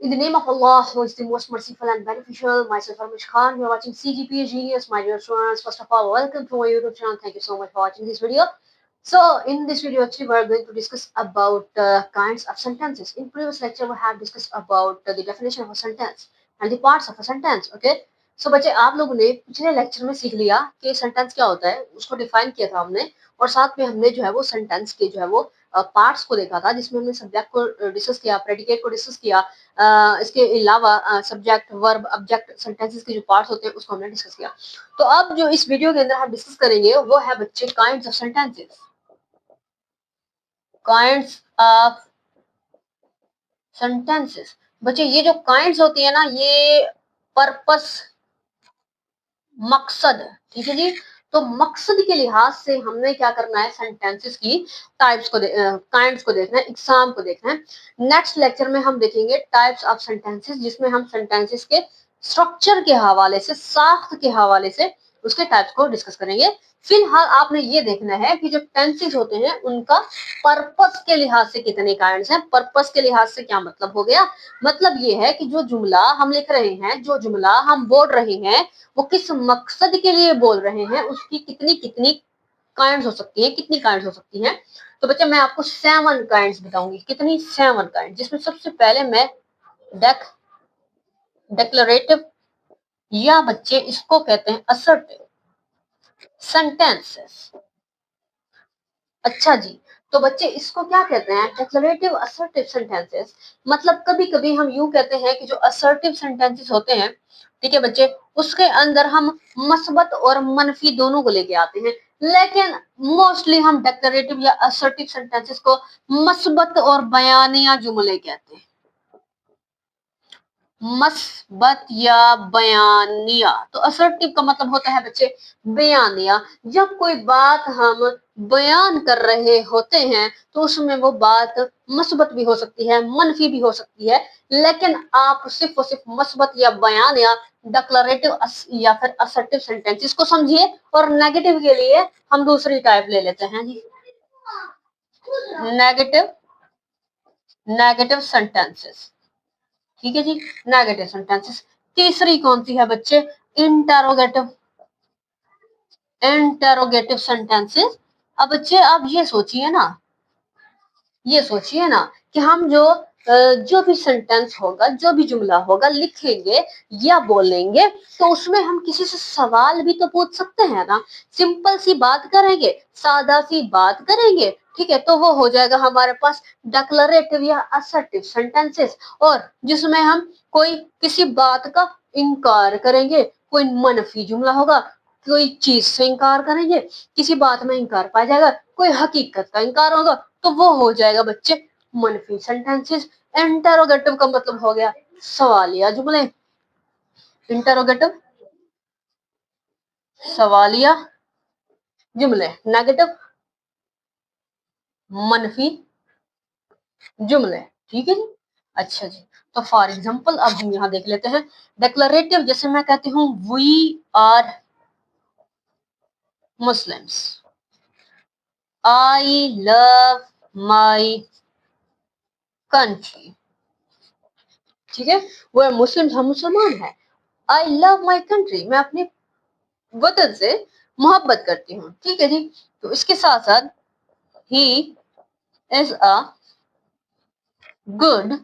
In the name of Allah, who is the most merciful and beneficial, myself Armish Khan, you are watching CGP Genius, my dear students. First of all, welcome to my YouTube channel. Thank you so much for watching this video. So, in this video, actually, we are going to discuss about kinds of sentences. In previous lecture, we have discussed about the definition of a sentence and the parts of a sentence. Okay. So, बच्चे आप लोगों ने पिछले lecture में सीख लिया कि sentence क्या होता है, उसको डिफाइन किया था हमने, और साथ में हमने जो है वो सेंटेंस के जो है वो पार्ट्स को देखा था, जिसमें हमने सब्जेक्ट को डिस्कस किया, प्रेडिकेट को डिस्कस किया, इसके अलावा सब्जेक्ट वर्ब ऑब्जेक्ट सेंटेंसेस के जो पार्ट्स होते हैं उसको हमने डिस्कस किया। तो अब जो इस वीडियो के अंदर हम डिस्कस करेंगे वो है बच्चे kinds of sentences. Kinds of sentences बच्चे, ये जो काइंड्स होती है ना, ये पर्पस, मकसद, ठीक है जी। तो मकसद के लिहाज से हमने क्या करना है, सेंटेंसेस की टाइप्स को काइंड्स को देखना है, एग्जाम को देखना है। नेक्स्ट लेक्चर में हम देखेंगे टाइप्स ऑफ सेंटेंसेस, जिसमें हम सेंटेंसेस के स्ट्रक्चर के हवाले से, साख्त के हवाले से उसके टाइप्स को डिस्कस करेंगे। फिलहाल आपने ये देखना है कि जो टेंसेस होते हैं उनका पर्पस के लिहाज से कितने काइंड्स हैं। पर्पस के लिहाज से क्या मतलब हो गया, मतलब ये है कि जो जुमला हम लिख रहे हैं, जो जुमला हम बोल रहे हैं, वो किस मकसद के लिए बोल रहे हैं, उसकी कितनी कितनी काइंड्स हो सकती है, कितनी काइंड्स हो सकती हैं। तो बच्चे मैं आपको 7 काइंड्स बताऊंगी। कितनी? 7 काइंड, जिसमें सबसे पहले मैं डेक्लरेटिव या बच्चे इसको कहते हैं असर्टिव सेंटेंसेस। अच्छा जी, तो बच्चे इसको क्या कहते हैं, डिक्लेरेटिव असर्टिव सेंटेंसेस। मतलब कभी कभी हम यूं कहते हैं कि जो असर्टिव सेंटेंसेस होते हैं, ठीक है बच्चे, उसके अंदर हम मस्बत और मनफी दोनों को लेके आते हैं, लेकिन मोस्टली हम डिक्लेरेटिव या असर्टिव सेंटेंसेस को मस्बत और बयानिया जुमले कहते हैं। मस्बत या बयानिया। तो असर्टिव का मतलब होता है बच्चे बयानिया। जब कोई बात हम बयान कर रहे होते हैं तो उसमें वो बात मस्बत भी हो सकती है, मनफी भी हो सकती है, लेकिन आप सिर्फ और सिर्फ मस्बत या बयानिया, डिक्लेरेटिव या फिर असर्टिव सेंटेंसेस को समझिए, और नेगेटिव के लिए हम दूसरी टाइप ले लेते हैं जी, नेगेटिव नेगेटिव सेंटेंसेस। ठीक है जी, नेगेटिव सेंटेंसेस। तीसरी कौन सी है बच्चे, इंटेरोगेटिव इंटेरोगेटिव सेंटेंसेस। अब बच्चे आप ये सोचिए ना, ये सोचिए ना कि हम जो भी सेंटेंस होगा, जो भी जुमला होगा, लिखेंगे या बोलेंगे, तो उसमें हम किसी से सवाल भी तो पूछ सकते हैं ना। सिंपल सी बात करेंगे, सादा सी बात करेंगे, ठीक है, तो वो हो जाएगा हमारे पास डिक्लेरेटिव या असर्टिव सेंटेंसेस। और जिसमें हम कोई किसी बात का इनकार करेंगे, कोई मनफी जुमला होगा, कोई चीज से इनकार करेंगे, किसी बात में इनकार पाया जाएगा, कोई हकीकत का इनकार होगा, तो वो हो जाएगा बच्चे मनफी सेंटेंसेस। इंटेरोगेटिव का मतलब हो गया सवालिया जुमले। इंटेरोगेटिव सवालिया जुमले, नेगेटिव मनफी जुमले। ठीक है जी। अच्छा जी, तो फॉर एग्जांपल अब हम यहां देख लेते हैं डिक्लेरेटिव। जैसे मैं कहती हूँ we are Muslims, I love my country. ठीक है, वो है मुस्लिम, हम मुसलमान हैं। आई लव माई कंट्री, मैं अपने वतन से मोहब्बत करती हूँ। ठीक है जी। तो इसके साथ साथ he is a good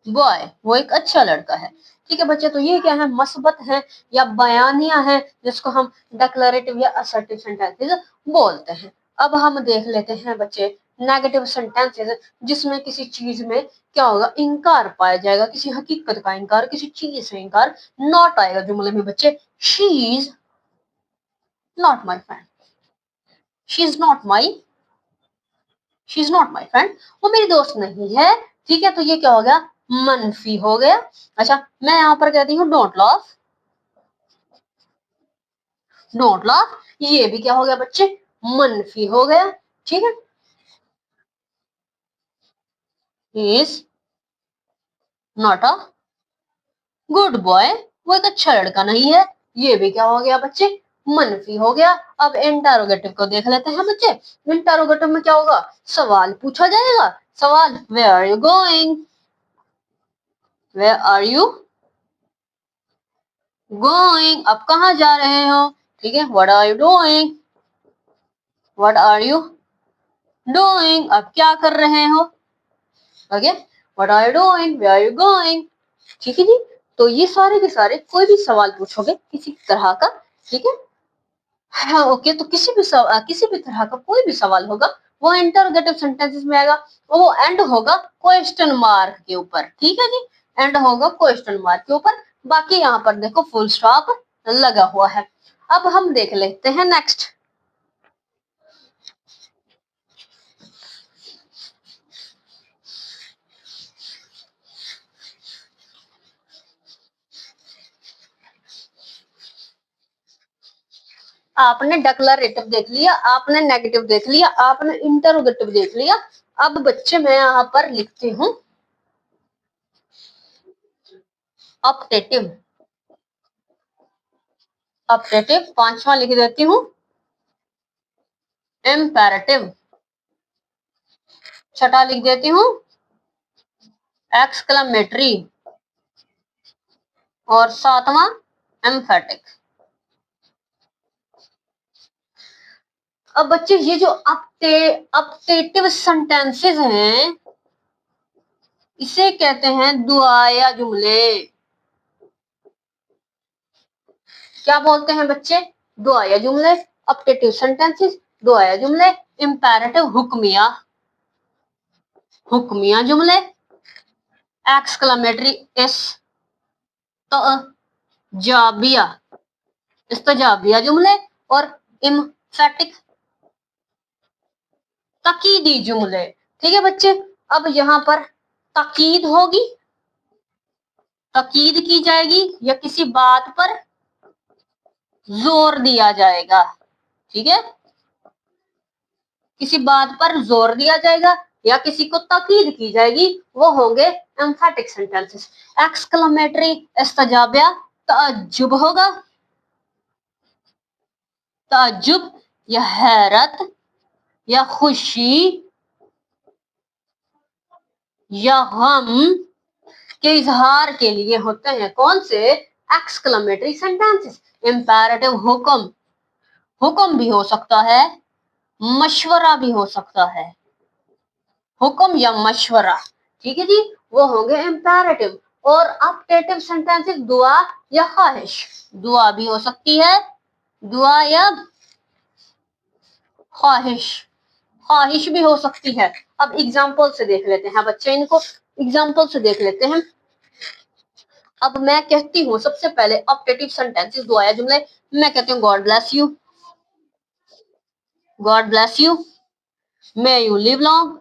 boy, वो एक अच्छा लड़का है। ठीक है बच्चे, तो ये क्या है, मस्बत है या बयानिया है, जिसको हम डिक्लेरेटिव या असर्टिव सेंटेंसेस बोलते हैं। अब हम देख लेते हैं बच्चे नेगेटिव सेंटेंसेस, जिसमें किसी चीज में क्या होगा, इनकार पाया जाएगा, किसी हकीकत का इनकार, किसी चीज से इनकार। नॉट आएगा जुमले में बच्चे, she is not my friend, she is not my she is not my friend, वो मेरी दोस्त नहीं है। ठीक है, तो ये क्या हो गया, मनफी हो गया। अच्छा, मैं यहां पर कहती हूँ डोंट लाफ, डोंट लाफ, ये भी क्या हो गया बच्चे, मनफी हो गया। ठीक है, is not a good boy, वो एक अच्छा लड़का नहीं है, ये भी क्या हो गया बच्चे, मनफी हो गया। अब इंटरोगेटिव को देख लेते हैं बच्चे। इंटरोगेटिव में क्या होगा, सवाल पूछा जाएगा। सवाल, where are you going, where are you going, आप कहाँ जा रहे हो, ठीक है। What are you doing, what are you doing, आप क्या कर रहे हो, okay. What are you doing, where are you going, ठीक है जी। तो ये सारे के सारे कोई भी सवाल पूछोगे किसी तरह का, ठीक है, हाँ ओके, तो किसी भी तरह का कोई भी सवाल होगा वो इंटरोगेटिव सेंटेंसेस में आएगा, वो एंड होगा क्वेश्चन मार्क के ऊपर, ठीक है जी, एंड होगा क्वेश्चन मार्क के ऊपर। बाकी यहाँ पर देखो फुल स्टॉप लगा हुआ है। अब हम देख लेते हैं नेक्स्ट। आपने डिक्लेरेटिव देख लिया, आपने नेगेटिव देख लिया, आपने इंटरोगेटिव देख लिया। अब बच्चे मैं यहाँ पर लिखती हूँ ऑप्टेटिव, ऑप्टेटिव पांचवा लिख देती हूँ इम्पेरेटिव, छठा लिख देती हूँ एक्सक्लेमेटरी, और सातवां एम्फेटिक। अब बच्चे ये जो अपटेटिव सेंटेंसेस हैं इसे कहते हैं दुआया जुमले। क्या बोलते हैं बच्चे, दुआया जुमले, अपटेटिव सेंटेंसेस दुआया जुमले, इंपेरेटिव हुक्मिया, हुक्मिया जुमले, एक्सक्लेमेटरी इस्तजाबिया, इस्तजाबिया जुमले, और इम्फेटिक तकीदी जुमले, ठीक है बच्चे। अब यहाँ पर तकीद होगी, तकीद की जाएगी या किसी बात पर जोर दिया जाएगा, ठीक है, किसी बात पर जोर दिया जाएगा या किसी को ताकीद की जाएगी, वो होंगे एम्फेटिक सेंटेंसेस। एक्सक्लेमेटरी इस्तजाबिया ताज्जुब होगा, ताज्जुब या हैरत या खुशी या गम के इजहार के लिए होते हैं कौन से, एक्सक्लेमेटरी सेंटेंसेस। इंपेरेटिव हुक्म, हुक्म भी हो सकता है, मशवरा भी हो सकता है, हुक्म या मशवरा, ठीक है जी, वो होंगे इंपेरेटिव। और अपटेटिव सेंटेंसेस दुआ या ख्वाहिश, दुआ भी हो सकती है, दुआ या ख्वाहिश, ख्वाहिश भी हो सकती है। अब एग्जाम्पल से देख लेते हैं बच्चे, इनको एग्जाम्पल से देख लेते हैं। अब मैं कहती हूँ सबसे पहले ऑप्टेटिव सेंटेंसेस दुआया जुमले, मैं कहती हूँ God bless you, God bless you, may you live long,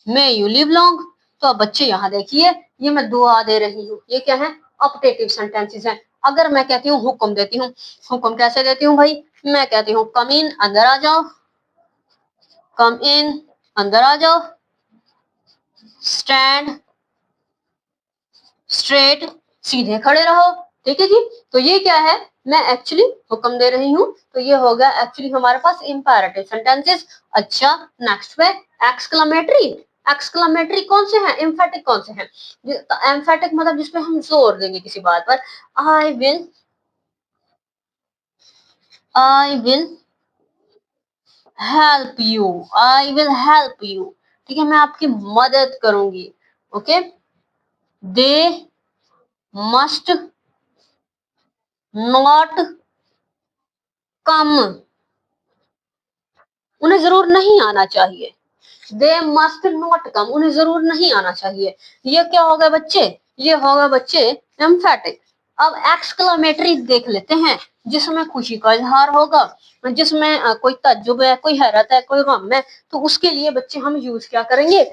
may you live long. तो अब बच्चे यहाँ देखिए ये मैं दुआ दे रही हूँ, ये क्या है, ऑप्टेटिव सेंटेंसेस हैं। अगर मैं कहती हूँ हुक्म देती हूँ, हुक्म कैसे देती हूँ भाई, मैं कहती हूँ कम इन, अंदर आ जाओ, कम इन, अंदर आ जाओ, स्टैंड स्ट्रेट, सीधे खड़े रहो, ठीक है जी। तो ये क्या है, मैं एक्चुअली हुक्म दे रही हूँ, तो ये होगा एक्चुअली हमारे पास इंपेरेटिव सेंटेंसेस। अच्छा नेक्स्ट पे एक्सक्लेमेटरी, एक्सक्लेमेटरी कौन से हैं, एम्फेटिक कौन से हैं, एम्फेटिक मतलब जिसपे हम जोर देंगे किसी बात पर, I will, I will help you, I will help you, ठीक है, मैं आपकी मदद करूंगी, okay. They must not come, उन्हें जरूर नहीं आना चाहिए, दे मस्ट नॉट कम, उन्हें जरूर नहीं आना चाहिए। ये क्या होगा बच्चे, ये होगा बच्चे एम्फेटिक। अब एक्सक्लेमेटरी देख लेते हैं, जिसमें खुशी का इजहार होगा, जिसमें कोई तज्जुब है, कोई हैरत है, कोई गम है, तो उसके लिए बच्चे हम यूज क्या करेंगे,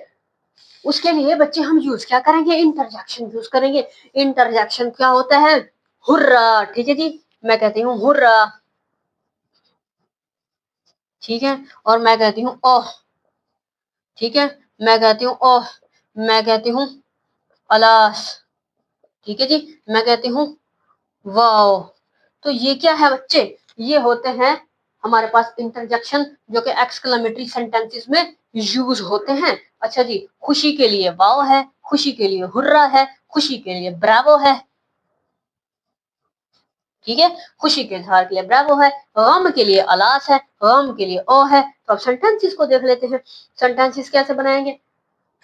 उसके लिए बच्चे हम यूज क्या करेंगे, इंटरजेक्शन यूज करेंगे। इंटरजेक्शन क्या होता है, हुर्रा, ठीक है जी, मैं कहती हूँ हुर्रा, ठीक है, और मैं कहती हूँ ओह, ठीक है, मैं कहती हूँ ओह, मैं कहती हूँ अलास, ठीक है जी, मैं कहती हूँ वाओ। तो ये क्या है बच्चे, ये होते हैं हमारे पास इंटरजेक्शन जो कि एक्सक्लेमेटरी सेंटेंसेस में यूज होते हैं। अच्छा जी, खुशी के लिए वाओ है, खुशी के लिए हुर्रा है, खुशी के लिए ब्रावो है। ठीक है, खुशी के इजहार के लिए ब्रावो है, गम के लिए अलास है, गम के लिए ओ है। तो अब सेंटेंसेस को देख लेते हैं। सेंटेंसेस कैसे बनाएंगे?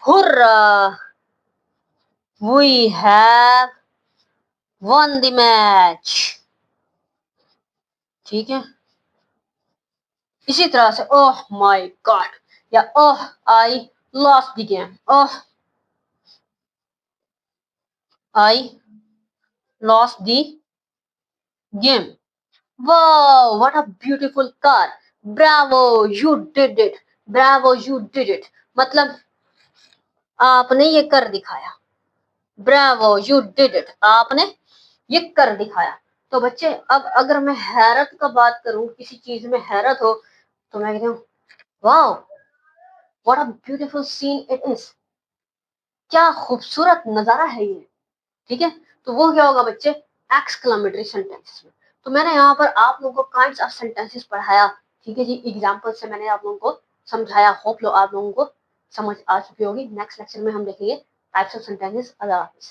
Hurray, we have won the match. ठीक है, इसी तरह से ओह माय गॉड या oh I lost the game, oh I lost the game. Wow what a beautiful car, bravo you did it, bravo you did it. मतलब आपने ये कर दिखाया, ब्रावो यू डिड इट, आपने ये कर दिखाया। तो बच्चे अब अगर मैं हैरत का बात करूं, किसी चीज में हैरत हो, तो मैं कहती हूँ wow what a beautiful seen it is, क्या खूबसूरत नजारा है ये। ठीक है, तो वो क्या होगा बच्चे? एक्सक्लेमेटरी सेंटेंसेस में। तो मैंने यहाँ पर आप लोगों को काइंड्स ऑफ सेंटेंसेस पढ़ाया। ठीक है जी, एग्जांपल से मैंने आप लोगों को समझाया। होप लो आप लोगों को समझ आ चुकी होगी। नेक्स्ट लेक्चर में हम देखेंगे types of sentences. Allah Hafiz.